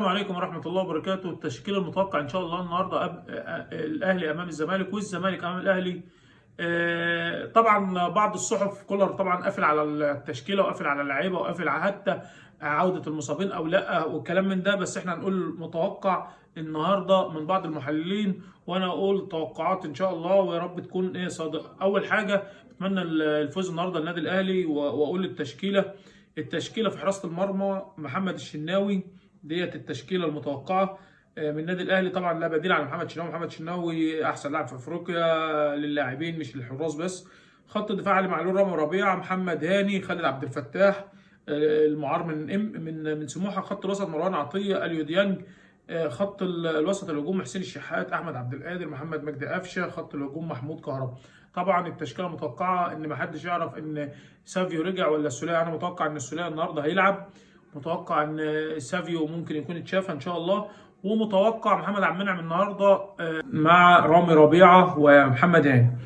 السلام عليكم ورحمة الله وبركاته. التشكيل المتوقع إن شاء الله النهارده الأهلي أمام الزمالك والزمالك أمام الأهلي. طبعا بعض الصحف كولر طبعا قافل على التشكيلة وقافل على اللعيبة وقافل على حتى عودة المصابين أو لأ والكلام من ده، بس إحنا هنقول متوقع النهارده من بعض المحللين، وأنا أقول توقعات إن شاء الله ويا رب تكون صادقة. أول حاجة بتمنى الفوز النهارده للنادي الأهلي، وأقول التشكيلة في حراسة المرمى محمد الشناوي، ديت التشكيله المتوقعه من النادي الاهلي. طبعا لا بديل عن محمد شناوي. محمد شناوي احسن لاعب في افريقيا للاعبين مش للحراس بس. خط الدفاع علي معلول، رامي ربيعه، محمد هاني، خالد عبد الفتاح المعار من سموحه. خط الوسط مروان عطيه، اليو ديانج. خط الوسط الهجوم حسين الشحات، احمد عبد القادر، محمد مجدي قفشه. خط الهجوم محمود كهربا. طبعا التشكيله المتوقعه ان ما حدش يعرف ان سافيو رجع ولا السوليه. انا متوقع ان السوليه النهارده هيلعب، متوقع ان سافيو ممكن يكون اتشافى ان شاء الله، ومتوقع محمد عبد المنعم النهارده مع رامي ربيعه ومحمد هاني.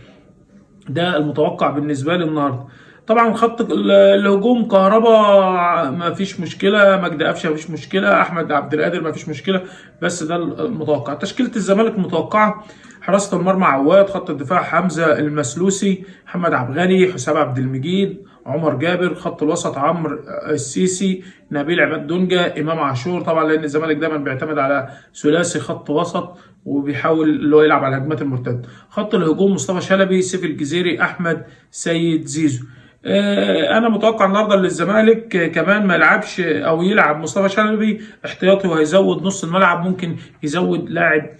ده المتوقع بالنسبه لي النهارده. طبعا خط الهجوم كهربا ما فيش مشكله، مجدي قفشه ما فيش مشكله، احمد عبد القادر ما فيش مشكله، بس ده المتوقع. تشكيله الزمالك متوقعه: حراسه المرمى عواد، خط الدفاع حمزه المسلوسي، محمد عبد الغني، حسام عبد المجيد، عمر جابر. خط الوسط عمرو السيسي، نبيل عماد دونجا، امام عاشور. طبعا لان الزمالك دايما بيعتمد على ثلاثي خط وسط وبيحاول اللي هو يلعب على الهجمات المرتده. خط الهجوم مصطفى شلبي، سيف الجزيري، احمد سيد زيزو. انا متوقع النهارده للزمالك كمان ما يلعبش او يلعب مصطفى شلبي احتياطي، وهيزود نص الملعب، ممكن يزود لاعب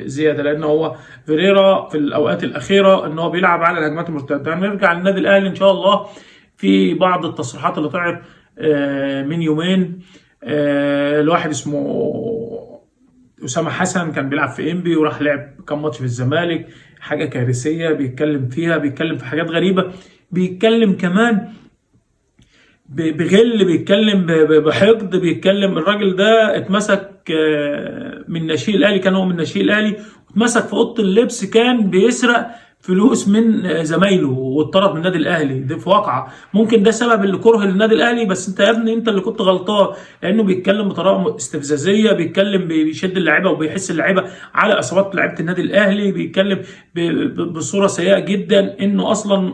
زياده، لان هو فيريرا في الاوقات الاخيره ان هو بيلعب على الهجمات المرتده. هنرجع للنادي الاهلي ان شاء الله في بعض التصريحات اللي طلعت من يومين. الواحد اسمه أسامة حسن كان بيلعب في إنبي وراح لعب كام ماتش في الزمالك، حاجة كارثية بيتكلم فيها، بيتكلم في حاجات غريبة، بيتكلم كمان بغل، بيتكلم بحقد، بيتكلم. الراجل ده اتمسك من ناشئ الأهلي، كان هو من ناشئ الأهلي، واتمسك في أوضة اللبس كان بيسرق فلوس من زمايله واتطرد من النادي الاهلي. دي في واقعه ممكن ده سبب اللي كره للنادي الاهلي، بس انت يا ابني انت اللي كنت غلطان، لانه بيتكلم بطريقه استفزازيه، بيتكلم بيشد اللعيبه وبيحس اللعيبه على اصابات لعيبه النادي الاهلي، بيتكلم بصوره سيئه جدا، انه اصلا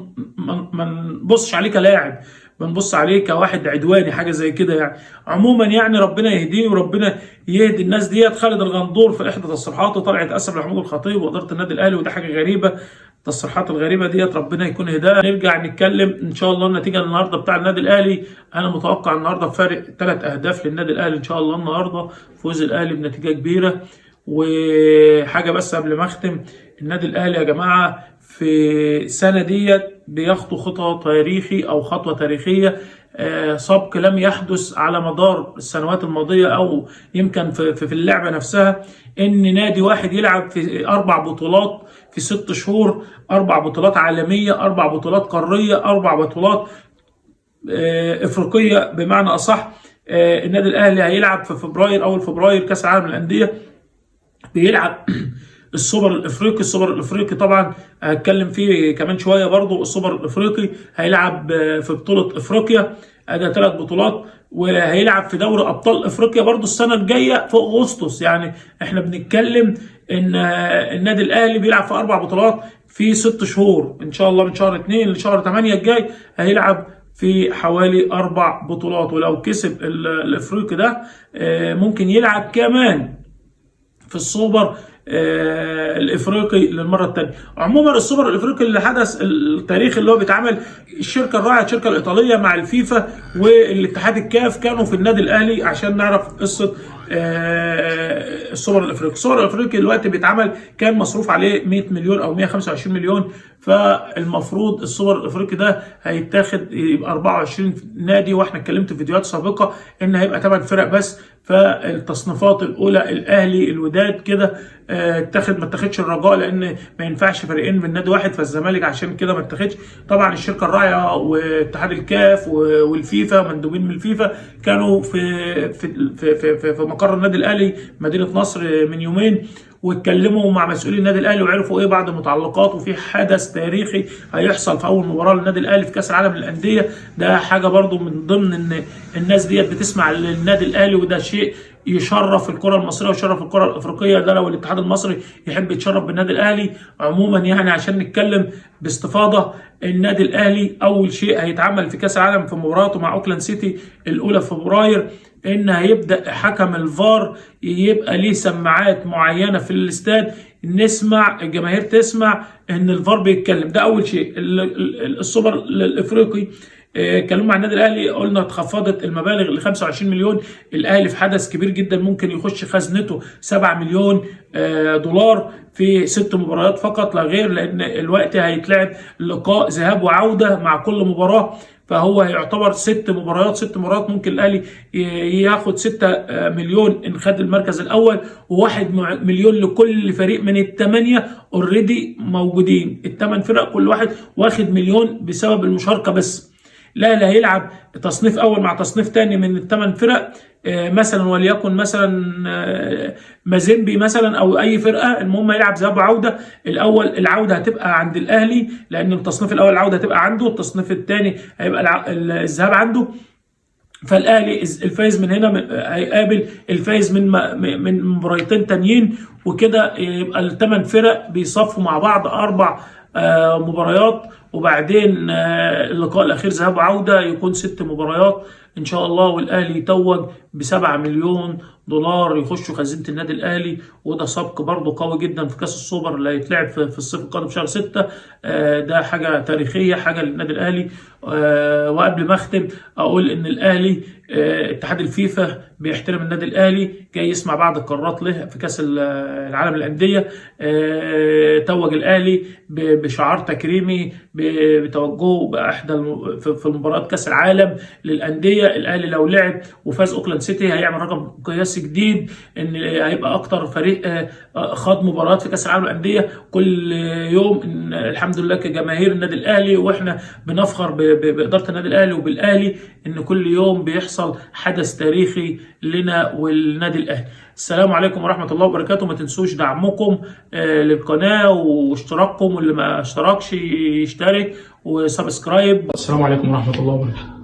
ما نبصش عليه كلاعب، بنبص عليه كواحد عدواني، حاجه زي كده يعني. عموما يعني ربنا يهديه وربنا يهدي الناس ديت. خالد الغندور في احدى تصريحاته طلعت اسف لمحمود الخطيب واداره النادي الاهلي، وده حاجه غريبه. التصريحات الغريبه ديت ربنا يكون هداها. نرجع نتكلم ان شاء الله النتيجه النهارده بتاع النادي الاهلي. انا متوقع النهارده بفارق 3 اهداف للنادي الاهلي ان شاء الله النهارده، فوز الاهلي بنتيجه كبيره. وحاجه بس قبل ما اختم، النادي الاهلي يا جماعه في السنه ديت بيخطو خطوه تاريخيه، سبق لم يحدث على مدار السنوات الماضيه، او يمكن في اللعبه نفسها، ان نادي واحد يلعب في 4 بطولات في 6 شهور، 4 بطولات عالميه، 4 بطولات قاريه، 4 بطولات افريقيه بمعنى اصح. النادي الاهلي هيلعب في اول فبراير كاس العالم للانديه، بيلعب السوبر الافريقي طبعا هتكلم فيه كمان شويه برضو. السوبر الافريقي هيلعب في بطوله افريقيا، ده 3 بطولات، وهيلعب في دوري ابطال افريقيا برضو السنه الجايه في اغسطس. يعني احنا بنتكلم ان النادي الاهلي بيلعب في 4 بطولات في 6 شهور ان شاء الله، من شهر 2 لشهر 8 الجاي هيلعب في حوالي 4 بطولات، ولو كسب الافريقي ده ممكن يلعب كمان في السوبر الافريقي للمره الثانيه. عموما السوبر الافريقي اللي حدث التاريخ اللي هو بيتعمل، الشركه الراعيه الشركه الايطاليه مع الفيفا والاتحاد الكاف كانوا في النادي الاهلي عشان نعرف قصه السوبر الافريقي. السوبر الافريقي دلوقتي بيتعمل كان مصروف عليه 100 مليون او 125 مليون، فالمفروض السوبر الافريقي ده هيتاخد يبقى 24 نادي، واحنا اتكلمت في فيديوهات سابقه ان هيبقى 8 فرق بس. فالتصنيفات الاولى الاهلي الوداد كده اتاخد، ما اتاخدش الرجاء لان ما ينفعش فريقين من نادي واحد، فالزمالك عشان كده ما اتاخدش. طبعا الشركه الراعيه واتحاد الكاف والفيفا، مندوبين من الفيفا كانوا في مقر النادي الاهلي مدينه نصر من يومين، واتكلموا مع مسؤولي النادي الاهلي وعرفوا ايه بعض المتعلقات، وفي حدث تاريخي هيحصل في اول مباراه للنادي الاهلي في كاس العالم للانديه. ده حاجه برضو من ضمن ان الناس ديت بتسمع للنادي الاهلي، وده شيء يشرف الكره المصريه ويشرف الكره الافريقيه. ده لو الاتحاد المصري يحب يتشرف بالنادي الاهلي. عموما يعني عشان نتكلم باستفاضه، النادي الاهلي اول شيء هيتعمل في كاس العالم في مباراته مع اوكلاند سيتي الاولى في فبراير، ان هيبدا حكم الفار يبقى ليه سماعات معينه في الاستاد، نسمع الجماهير تسمع ان الفار بيتكلم. ده اول شيء. السوبر الافريقي كلموا مع النادي الاهلي، قلنا اتخفضت المبالغ ل 25 مليون. الاهلي في حدث كبير جدا ممكن يخش خزنته 7 مليون دولار في 6 مباريات فقط لا غير، لان الوقت هيتلعب لقاء ذهاب وعوده مع كل مباراه، فهو يعتبر 6 مباريات. 6 مباريات ممكن الاهلي ياخد 6 مليون ان خد المركز الاول، و1 مليون لكل فريق من الثمانيه اوريدي موجودين. الثمان فرق كل واحد واخد مليون بسبب المشاركه بس. الاهلي هيلعب تصنيف اول مع تصنيف ثاني من الثمان فرق، مثلا وليكن مثلا مازيمبي مثلا او اي فرقه، المهم يلعب ذهاب وعوده. الاول العوده هتبقى عند الاهلي، لان التصنيف الاول العوده هتبقى عنده، التصنيف الثاني هيبقى الذهاب عنده. فالاهلي الفايز من هنا هيقابل الفايز من مباراتين تانيين، وكده يبقى الثمان فرق بيصفوا مع بعض 4 مباريات، وبعدين اللقاء الاخير ذهاب وعوده يكون 6 مباريات ان شاء الله. والاهلي يتوج ب7 مليون دولار يخشوا خزينه النادي الاهلي، وده سبق برضه قوي جدا في كاس السوبر اللي هيتلعب في الصيف القادم شهر 6. ده حاجه تاريخيه، حاجه للنادي الاهلي. وقبل ما اختم اقول ان الاهلي اتحاد الفيفا بيحترم النادي الاهلي، جاي يسمع بعض القرارات له في كاس العالم للانديه. توج الاهلي بشعار تكريمي بتوجهه باحدى في المباريات كاس العالم للانديه. الاهلي لو لعب وفاز اوكلاند سيتي هيعمل رقم قياسي جديد، ان هيبقى اكتر فريق خاض مباريات في كاس العالم للانديه كل يوم. الحمد لله كجماهير النادي الاهلي، واحنا بنفخر باداره النادي الاهلي وبالاهلي، ان كل يوم بيحصل حدث تاريخي لنا والنادي الاهلي. السلام عليكم ورحمه الله وبركاته. ما تنسوش دعمكم للقناه واشتراككم، واللي ما اشتركش يشترك وسبسكرايب. السلام عليكم ورحمه الله وبركاته.